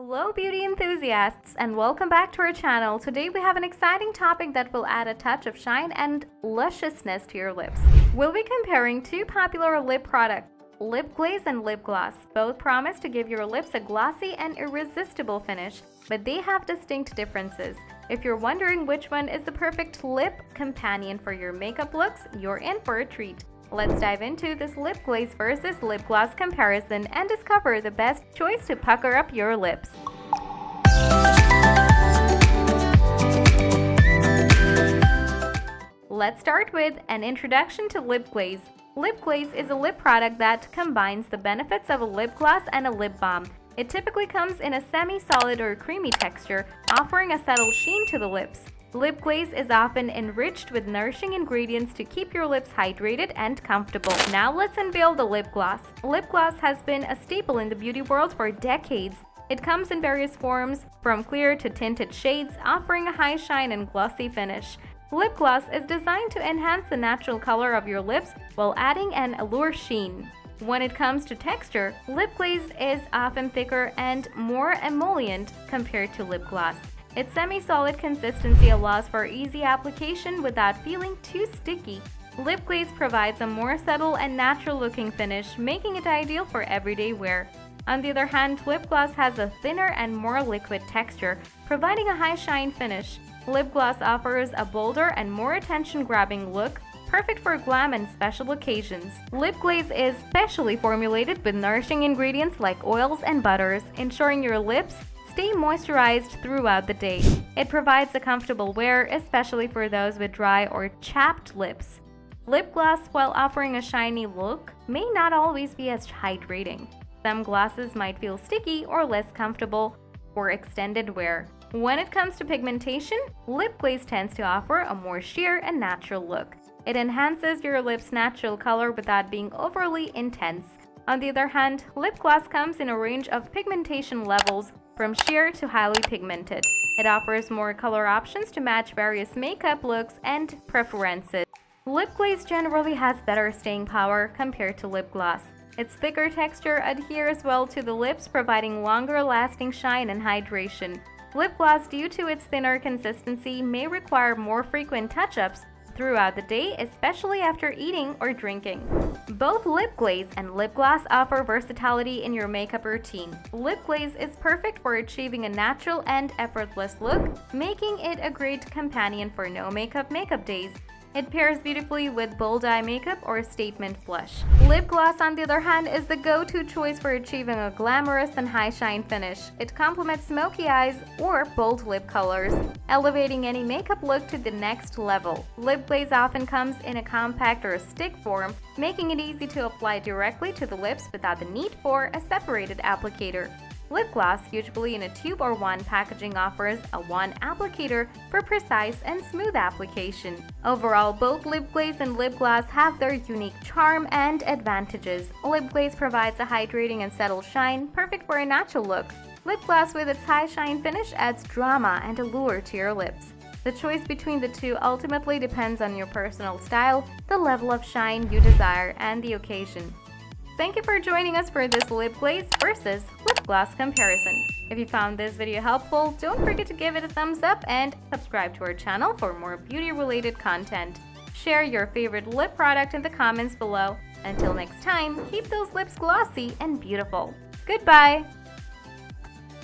Hello beauty enthusiasts and welcome back to our channel. Today we have an exciting topic that will add a touch of shine and lusciousness to your lips. We'll be comparing two popular lip products, lip glaze and lip gloss. Both promise to give your lips a glossy and irresistible finish, but they have distinct differences. If you're wondering which one is the perfect lip companion for your makeup looks, you're in for a treat. Let's dive into this lip glaze versus lip gloss comparison and discover the best choice to pucker up your lips. Let's start with an introduction to lip glaze. Lip glaze is a lip product that combines the benefits of a lip gloss and a lip balm. It typically comes in a semi-solid or creamy texture, offering a subtle sheen to the lips. Lip glaze is often enriched with nourishing ingredients to keep your lips hydrated and comfortable. Now let's unveil the lip gloss. Lip gloss has been a staple in the beauty world for decades. It comes in various forms, from clear to tinted shades, offering a high shine and glossy finish. Lip gloss is designed to enhance the natural color of your lips while adding an allure sheen. When it comes to texture, lip glaze is often thicker and more emollient compared to lip gloss. Its semi-solid consistency allows for easy application without feeling too sticky. Lip glaze provides a more subtle and natural-looking finish, making it ideal for everyday wear. On the other hand, lip gloss has a thinner and more liquid texture, providing a high shine finish. Lip gloss offers a bolder and more attention-grabbing look, perfect for glam and special occasions. Lip glaze is specially formulated with nourishing ingredients like oils and butters, ensuring your lips stay moisturized throughout the day. It provides a comfortable wear, especially for those with dry or chapped lips. Lip gloss, while offering a shiny look, may not always be as hydrating. Some glosses might feel sticky or less comfortable for extended wear. When it comes to pigmentation, lip glaze tends to offer a more sheer and natural look. It enhances your lips' natural color without being overly intense. On the other hand, lip gloss comes in a range of pigmentation levels, from sheer to highly pigmented. It offers more color options to match various makeup looks and preferences. Lip glaze generally has better staying power compared to lip gloss. Its thicker texture adheres well to the lips, providing longer lasting shine and hydration. Lip gloss, due to its thinner consistency, may require more frequent touch-ups throughout the day, especially after eating or drinking. Both lip glaze and lip gloss offer versatility in your makeup routine. Lip glaze is perfect for achieving a natural and effortless look, making it a great companion for no makeup days. It pairs beautifully with bold eye makeup or statement blush. Lip gloss, on the other hand, is the go-to choice for achieving a glamorous and high shine finish. It complements smoky eyes or bold lip colors, elevating any makeup look to the next level. Lip glaze often comes in a compact or a stick form, making it easy to apply directly to the lips without the need for a separated applicator. Lip gloss, usually in a tube or wand packaging, offers a wand applicator for precise and smooth application. Overall, both lip glaze and lip gloss have their unique charm and advantages. Lip glaze provides a hydrating and subtle shine, perfect for a natural look. Lip gloss, with its high shine finish, adds drama and allure to your lips. The choice between the two ultimately depends on your personal style, the level of shine you desire, and the occasion. Thank you for joining us for this lip glaze versus lip gloss comparison. If you found this video helpful, don't forget to give it a thumbs up and subscribe to our channel for more beauty-related content. Share your favorite lip product in the comments below. Until next time, keep those lips glossy and beautiful. Goodbye!